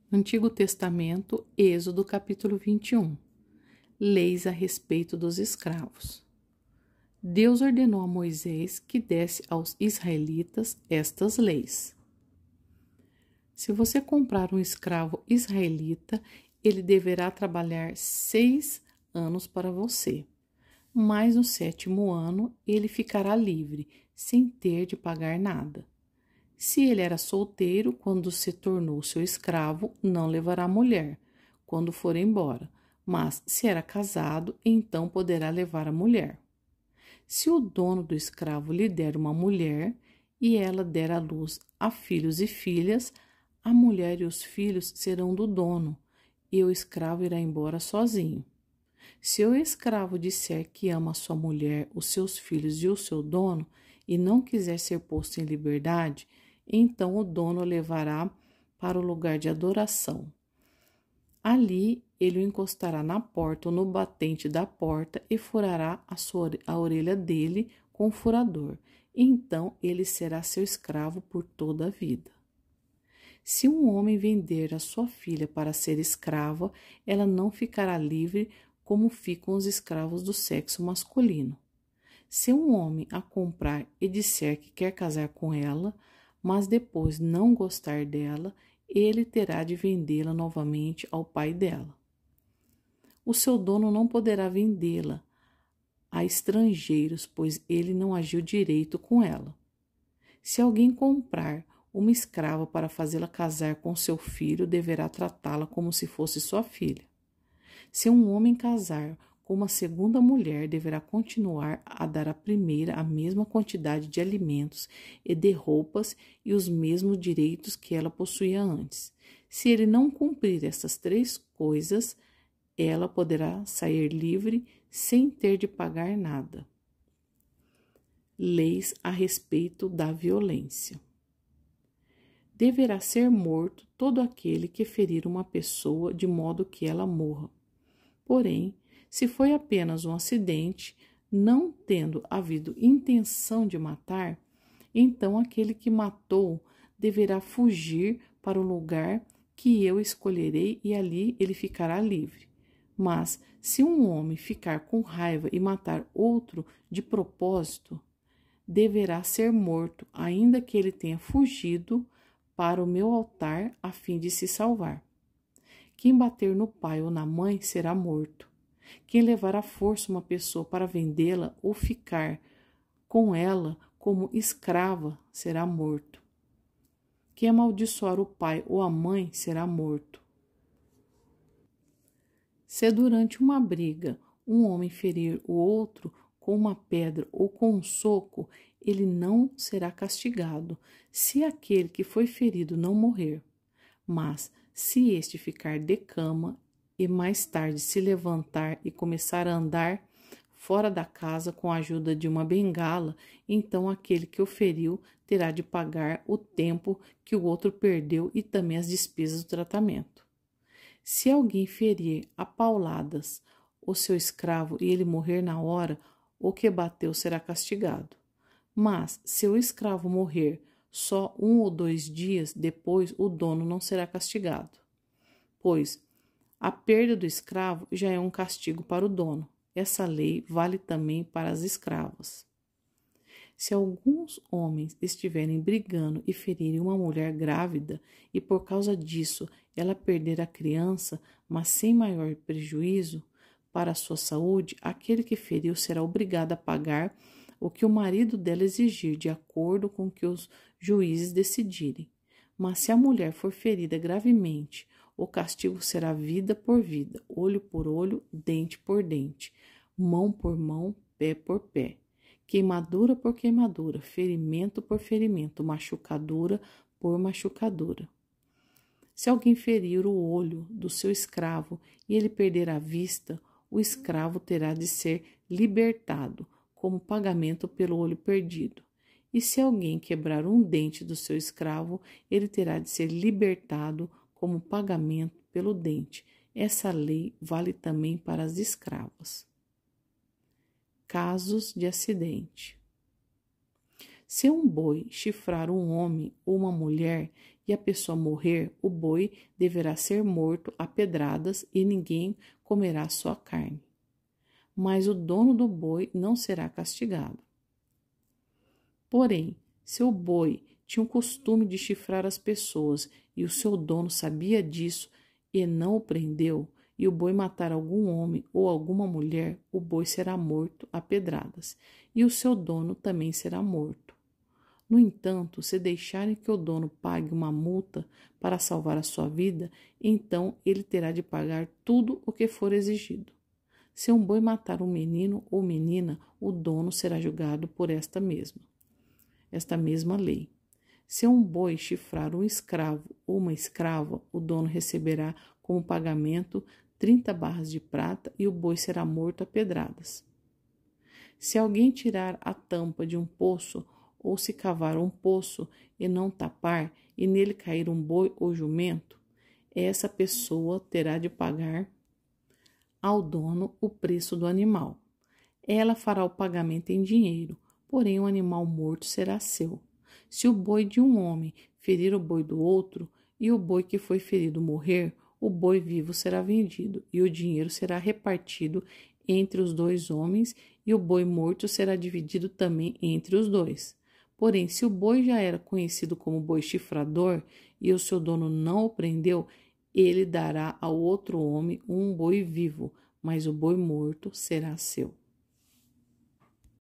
Antigo Testamento, Êxodo capítulo 21. Leis a respeito dos escravos. Deus ordenou a Moisés que desse aos israelitas estas leis. Se você comprar um escravo israelita, ele deverá trabalhar 6 anos para você. Mas no 7º ano, ele ficará livre, sem ter de pagar nada. Se ele era solteiro, quando se tornou seu escravo, não levará mulher, quando for embora. Mas se era casado, então poderá levar a mulher. Se o dono do escravo lhe der uma mulher, e ela der à luz a filhos e filhas, a mulher e os filhos serão do dono, e o escravo irá embora sozinho. Se o escravo disser que ama sua mulher, os seus filhos e o seu dono, e não quiser ser posto em liberdade, então o dono o levará para o lugar de adoração. Ali ele o encostará na porta ou no batente da porta e furará a orelha dele com o furador. Então ele será seu escravo por toda a vida. Se um homem vender a sua filha para ser escrava, ela não ficará livre como ficam os escravos do sexo masculino. Se um homem a comprar e disser que quer casar com ela, mas depois não gostar dela, ele terá de vendê-la novamente ao pai dela. O seu dono não poderá vendê-la a estrangeiros, pois ele não agiu direito com ela. Se alguém comprar uma escrava para fazê-la casar com seu filho, deverá tratá-la como se fosse sua filha. Se um homem casar com uma segunda mulher, deverá continuar a dar à primeira a mesma quantidade de alimentos e de roupas e os mesmos direitos que ela possuía antes. Se ele não cumprir essas 3 coisas, ela poderá sair livre sem ter de pagar nada. Leis a respeito da violência. Deverá ser morto todo aquele que ferir uma pessoa de modo que ela morra. Porém, se foi apenas um acidente, não tendo havido intenção de matar, então aquele que matou deverá fugir para o lugar que eu escolherei e ali ele ficará livre. Mas se um homem ficar com raiva e matar outro de propósito, deverá ser morto, ainda que ele tenha fugido para o meu altar a fim de se salvar. Quem bater no pai ou na mãe será morto. Quem levar à força uma pessoa para vendê-la ou ficar com ela como escrava será morto. Quem amaldiçoar o pai ou a mãe será morto. Se durante uma briga um homem ferir o outro com uma pedra ou com um soco, ele não será castigado, se aquele que foi ferido não morrer. Mas se este ficar de cama e mais tarde se levantar e começar a andar fora da casa com a ajuda de uma bengala, então aquele que o feriu terá de pagar o tempo que o outro perdeu e também as despesas do tratamento. Se alguém ferir a pauladas o seu escravo e ele morrer na hora, o que bateu será castigado. Mas se o escravo morrer só 1 ou 2 dias depois, o dono não será castigado, pois a perda do escravo já é um castigo para o dono. Essa lei vale também para as escravas. Se alguns homens estiverem brigando e ferirem uma mulher grávida e por causa disso ela perder a criança, mas sem maior prejuízo para a sua saúde, aquele que feriu será obrigado a pagar o que o marido dela exigir, de acordo com o que os juízes decidirem. Mas se a mulher for ferida gravemente, o castigo será vida por vida, olho por olho, dente por dente, mão por mão, pé por pé, queimadura por queimadura, ferimento por ferimento, machucadura por machucadura. Se alguém ferir o olho do seu escravo e ele perder a vista, o escravo terá de ser libertado como pagamento pelo olho perdido. E se alguém quebrar um dente do seu escravo, ele terá de ser libertado como pagamento pelo dente. Essa lei vale também para as escravas. Casos de acidente. Se um boi chifrar um homem ou uma mulher e a pessoa morrer, o boi deverá ser morto a pedradas e ninguém comerá sua carne. Mas o dono do boi não será castigado. Porém, se o boi tinha o costume de chifrar as pessoas e o seu dono sabia disso e não o prendeu, e o boi matar algum homem ou alguma mulher, o boi será morto a pedradas, e o seu dono também será morto. No entanto, se deixarem que o dono pague uma multa para salvar a sua vida, então ele terá de pagar tudo o que for exigido. Se um boi matar um menino ou menina, o dono será julgado por esta mesma lei. Se um boi chifrar um escravo ou uma escrava, o dono receberá como pagamento 30 barras de prata e o boi será morto a pedradas. Se alguém tirar a tampa de um poço ou se cavar um poço e não tapar e nele cair um boi ou jumento, essa pessoa terá de pagar ao dono o preço do animal. Ela fará o pagamento em dinheiro, porém o animal morto será seu. Se o boi de um homem ferir o boi do outro e o boi que foi ferido morrer, o boi vivo será vendido e o dinheiro será repartido entre os dois homens e o boi morto será dividido também entre os dois. Porém, se o boi já era conhecido como boi chifrador e o seu dono não o prendeu, ele dará ao outro homem um boi vivo, mas o boi morto será seu.